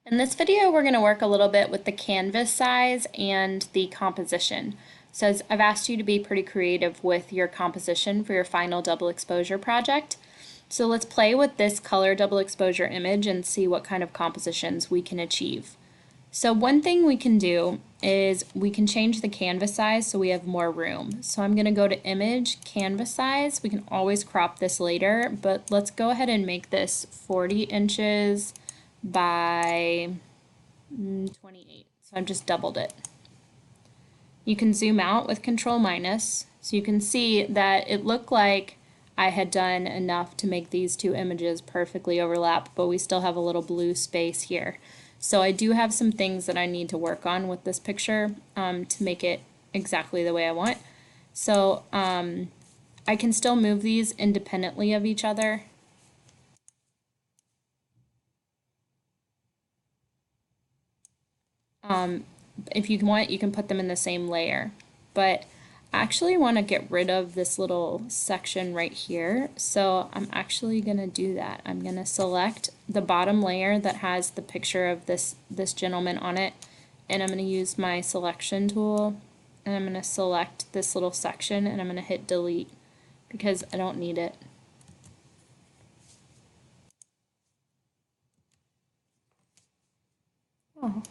In this video, we're going to work a little bit with the canvas size and the composition. So I've asked you to be pretty creative with your composition for your final double exposure project. So let's play with this color double exposure image and see what kind of compositions we can achieve. So one thing we can do is we can change the canvas size so we have more room. So I'm going to go to image, canvas size. We can always crop this later, but let's go ahead and make this 40 inches by 28. So I've just doubled it. You can zoom out with Control minus, so you can see that it looked like I had done enough to make these two images perfectly overlap, but we still have a little blue space here. So I do have some things that I need to work on with this picture to make it exactly the way I want. So I can still move these independently of each other. If you want, you can put them in the same layer, but I actually want to get rid of this little section right here, so I'm actually going to do that. I'm going to select the bottom layer that has the picture of this gentleman on it, and I'm going to use my selection tool, and I'm going to select this little section, and I'm going to hit delete because I don't need it. Oh.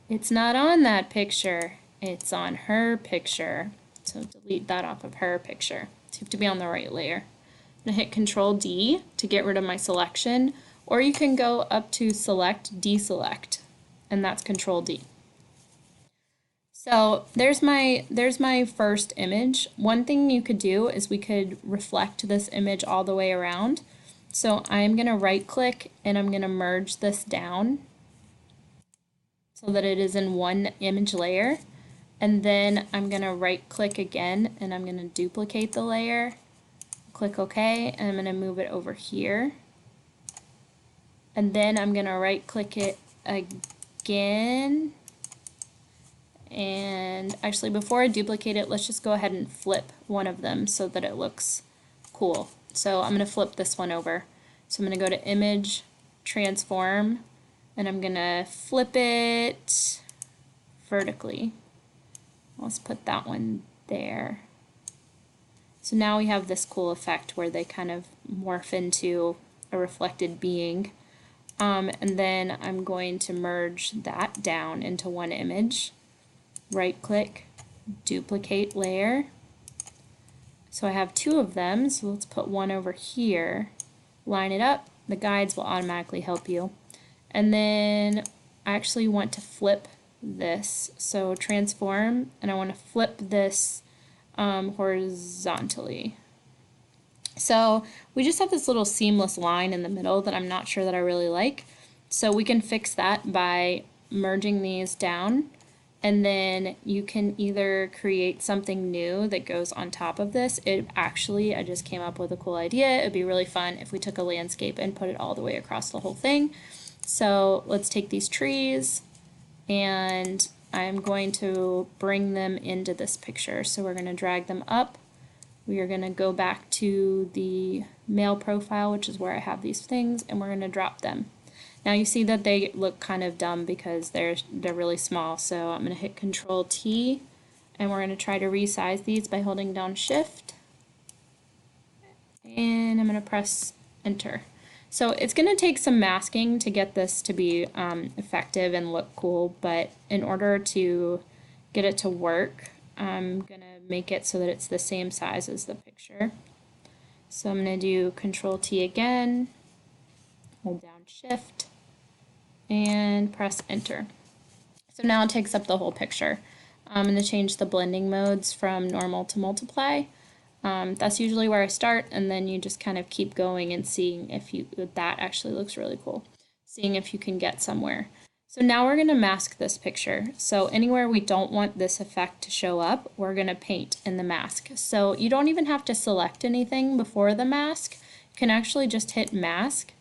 It's not on that picture, it's on her picture. So delete that off of her picture. So you have to be on the right layer. I'm going to hit Control D to get rid of my selection, or you can go up to Select, Deselect, and that's Control D. So there's my first image. One thing you could do is we could reflect this image all the way around. So I'm going to right click and I'm going to merge this down so that it is in one image layer, and then I'm going to right click again and I'm going to duplicate the layer, click OK, and I'm going to move it over here, and then I'm going to right click it again, and actually before I duplicate it, let's just go ahead and flip one of them so that it looks cool. So I'm going to flip this one over. So I'm going to go to Image, Transform, and I'm gonna flip it vertically. Let's put that one there. So now we have this cool effect where they kind of morph into a reflected being. And then I'm going to merge that down into one image. Right click, duplicate layer. So I have two of them, so let's put one over here. Line it up, the guides will automatically help you. And then I actually want to flip this. So transform, and I want to flip this horizontally. So we just have this little seamless line in the middle that I'm not sure that I really like. So we can fix that by merging these down, and then you can either create something new that goes on top of this. I just came up with a cool idea. It'd be really fun if we took a landscape and put it all the way across the whole thing. So let's take these trees, and I'm going to bring them into this picture. So we're going to drag them up. We are going to go back to the male profile, which is where I have these things, and we're going to drop them. Now you see that they look kind of dumb because they're really small. So I'm going to hit Control T, and we're going to try to resize these by holding down Shift, and I'm going to press Enter. So it's going to take some masking to get this to be effective and look cool, but in order to get it to work, I'm going to make it so that it's the same size as the picture. So I'm going to do Control T again, hold down Shift, and press Enter. So now it takes up the whole picture. I'm going to change the blending modes from normal to multiply. That's usually where I start, and then you just kind of keep going and seeing if that actually looks really cool, seeing if you can get somewhere. So now we're going to mask this picture. So anywhere we don't want this effect to show up, we're going to paint in the mask. So you don't even have to select anything before the mask. You can actually just hit mask,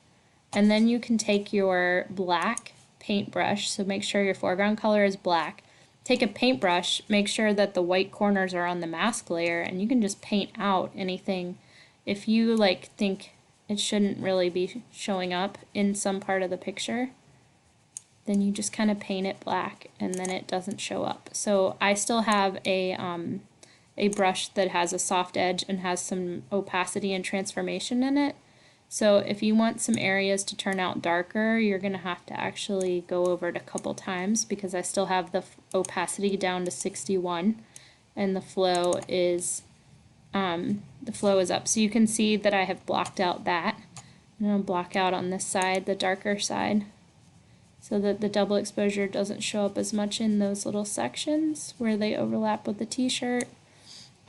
and then you can take your black paintbrush, so make sure your foreground color is black. Take a paintbrush, make sure that the white corners are on the mask layer, and you can just paint out anything. If you think it shouldn't really be showing up in some part of the picture, then you just kind of paint it black and then it doesn't show up. So I still have a brush that has a soft edge and has some opacity and transformation in it. So if you want some areas to turn out darker, you're going to have to actually go over it a couple times, because I still have the opacity down to 61 and the flow is up. So you can see that I have blocked out that. I'm going to block out on this side, the darker side, so that the double exposure doesn't show up as much in those little sections where they overlap with the t-shirt.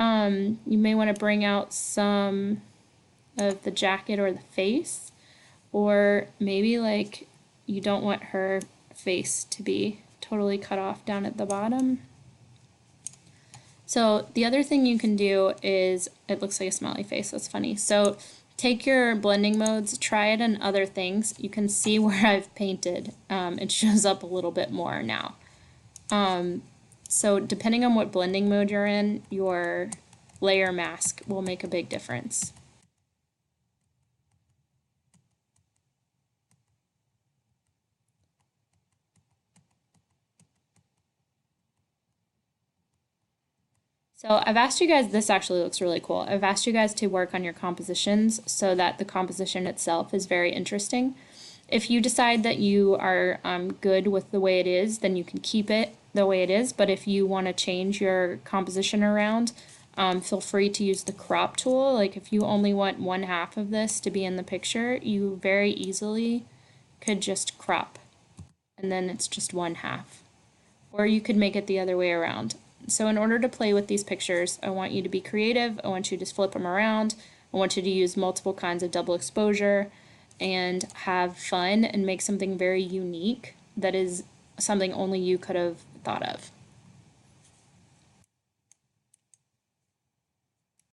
You may want to bring out some of the jacket or the face, or maybe like you don't want her face to be totally cut off down at the bottom. So the other thing you can do is, it looks like a smiley face, that's funny. So take your blending modes, try it on other things. You can see where I've painted. It shows up a little bit more now. So depending on what blending mode you're in, your layer mask will make a big difference. So I've asked you guys, this actually looks really cool. I've asked you guys to work on your compositions so that the composition itself is very interesting. If you decide that you are good with the way it is, then you can keep it the way it is. But if you want to change your composition around, feel free to use the crop tool. Like if you only want one half of this to be in the picture, you very easily could just crop, and then it's just one half. Or you could make it the other way around. So in order to play with these pictures, I want you to be creative. I want you to just flip them around. I want you to use multiple kinds of double exposure and have fun and make something very unique that is something only you could have thought of.